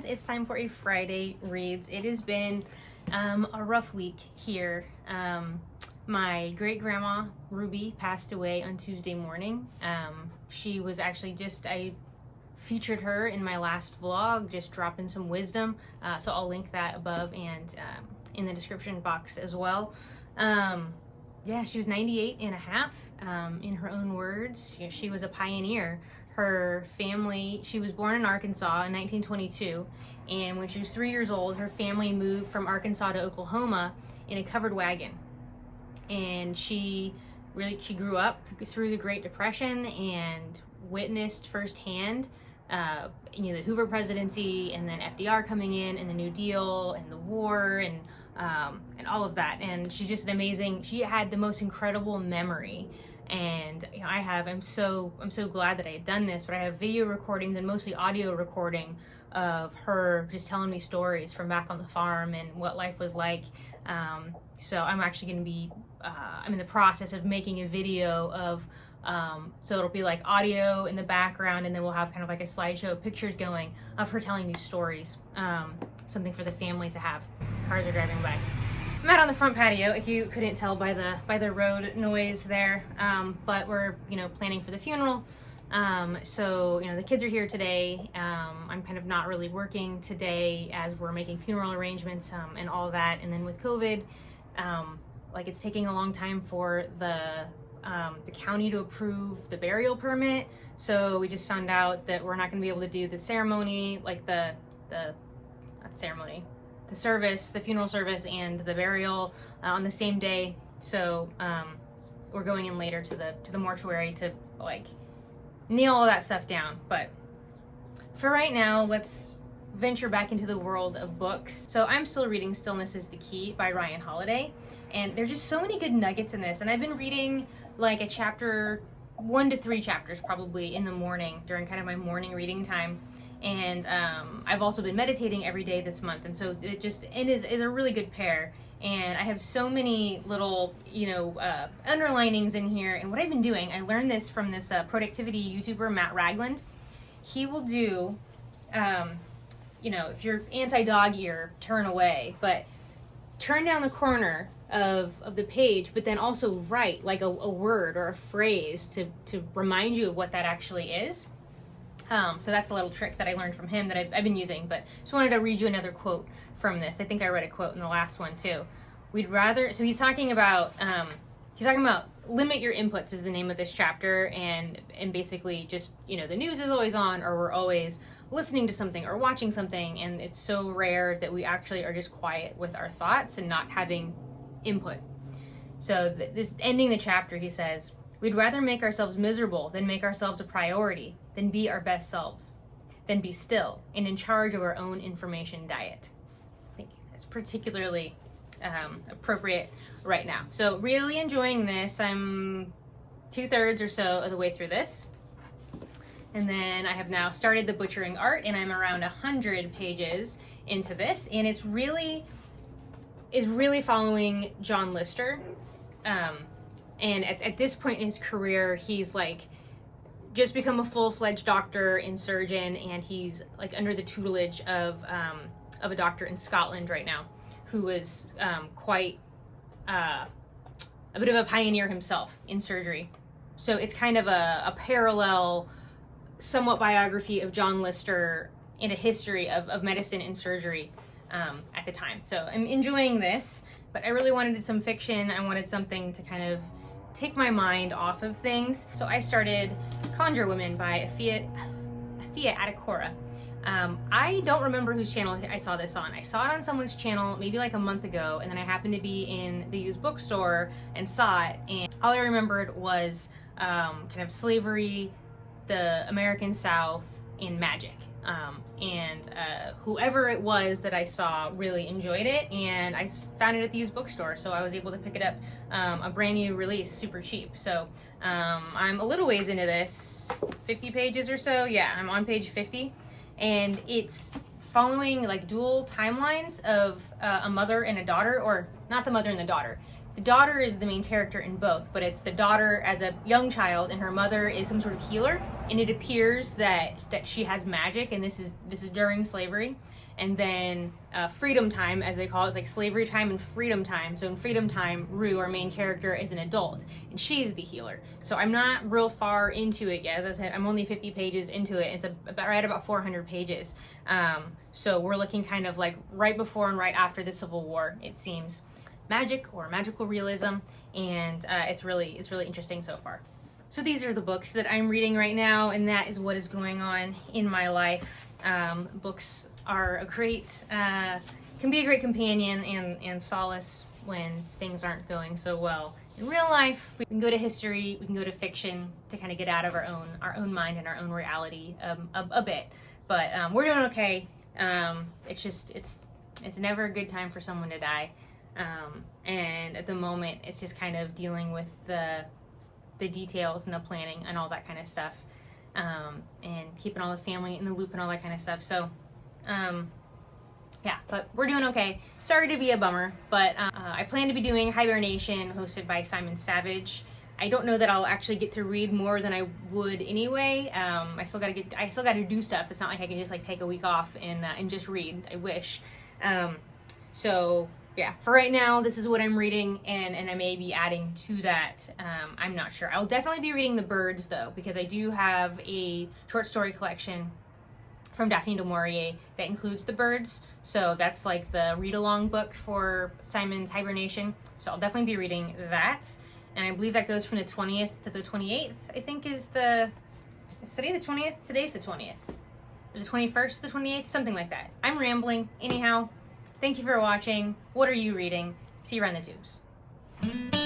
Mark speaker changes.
Speaker 1: it's time for a Friday Reads. It has been a rough week here. My great-grandma, Ruby, passed away on Tuesday morning. She was actually I featured her in my last vlog, just dropping some wisdom. So I'll link that above and in the description box as well. Yeah, she was 98 and a half. In her own words, she was a pioneer. Her family, she was born in Arkansas in 1922, and when she was 3 years old, her family moved from Arkansas to Oklahoma in a covered wagon. And she grew up through the Great Depression and witnessed firsthand the Hoover presidency, and then FDR coming in, and the New Deal, and the war, and all of that. And she's just she had the most incredible memory. And I'm so glad that I had done this, but I have video recordings and mostly audio recording of her just telling me stories from back on the farm and what life was like. So I'm actually going to be, I'm in the process of making a video of, so it'll be like audio in the background, and then we'll have kind of like a slideshow of pictures going of her telling these stories. Something for the family to have. Cars are driving by. I'm out on the front patio, if you couldn't tell by the road noise there, but we're planning for the funeral. So the kids are here today. I'm kind of not really working today as we're making funeral arrangements and all of that. And then with COVID, it's taking a long time for the county to approve the burial permit. So we just found out that we're not going to be able to do the ceremony, the service, the funeral service, and the burial on the same day. So we're going in later to the mortuary to nail all that stuff down. But for right now, let's venture back into the world of books. So I'm still reading Stillness is the Key by Ryan Holiday, and there's just so many good nuggets in this. And I've been reading like a chapter, 1 to 3 chapters probably in the morning during kind of my morning reading time. And I've also been meditating every day this month, and so it is a really good pair. And I have so many little underlinings in here. And what I've been doing, I learned this from this productivity YouTuber, Matt Ragland. He will do if you're anti-dog ear, turn away, but turn down the corner of the page, but then also write like a word or a phrase to remind you of what that actually is. So that's a little trick that I learned from him that I've been using, but just wanted to read you another quote from this. I think I read a quote in the last one too. So he's talking about limit your inputs is the name of this chapter, and basically just, the news is always on, or we're always listening to something or watching something, and it's so rare that we actually are just quiet with our thoughts and not having input. So this ending the chapter, he says, "We'd rather make ourselves miserable than make ourselves a priority, than be our best selves, than be still and in charge of our own information diet." I think that's particularly appropriate right now. So really enjoying this. I'm 2/3 or so of the way through this. And then I have now started the butchering art, and I'm around 100 pages into this. And it's really following John Lister. And at this point in his career, he's just become a full-fledged doctor and surgeon, and he's under the tutelage of a doctor in Scotland right now, who is quite a bit of a pioneer himself in surgery. So it's kind of a parallel, somewhat biography of John Lister and a history of medicine and surgery at the time. So I'm enjoying this, but I really wanted some fiction. I wanted something to kind of take my mind off of things. So I started Conjuring Women by Afia Atakora. I don't remember whose channel I saw this on. I saw it on someone's channel maybe a month ago, and then I happened to be in the used bookstore and saw it, and all I remembered was kind of slavery, the American South, and magic. Whoever it was that I saw really enjoyed it, and I found it at the used bookstore, so I was able to pick it up, a brand new release, super cheap. So I'm a little ways into this, 50 pages or so. Yeah, I'm on page 50, and it's following dual timelines of a mother and a daughter, or not the mother and the daughter, the daughter is the main character in both, but it's the daughter as a young child, and her mother is some sort of healer, and it appears that she has magic, and this is during slavery. And then freedom time, as they call it, it's like slavery time and freedom time. So in freedom time, Rue, our main character, is an adult, and she's the healer. So I'm not real far into it yet. As I said, I'm only 50 pages into it. It's about 400 pages. So we're looking kind of like right before and right after the Civil War, it seems. Magic or magical realism, and it's really interesting so far. So these are the books that I'm reading right now, and that is what is going on in my life. Books are can be a great companion and solace when things aren't going so well in real life. We can go to history, we can go to fiction to kind of get out of our own mind and our own reality a bit. But we're doing okay. It's never a good time for someone to die. And at the moment, it's just kind of dealing with the details and the planning and all that kind of stuff, and keeping all the family in the loop and all that kind of stuff. So, yeah, but we're doing okay. Sorry to be a bummer, but I plan to be doing Hibernation, hosted by Simon Savage. I don't know that I'll actually get to read more than I would anyway. I still gotta do stuff. It's not like I can just like take a week off and just read. I wish. So yeah, for right now, this is what I'm reading, and I may be adding to that. I'm not sure. I'll definitely be reading The Birds, though, because I do have a short story collection from Daphne du Maurier that includes The Birds. So that's like the read-along book for Simon's Hibernation. So I'll definitely be reading that. And I believe that goes from the 20th to the 28th, I think is today the 20th? Today's the 20th. Or the 21st, the 28th, something like that. I'm rambling. Anyhow, thank you for watching. What are you reading? See you around the tubes.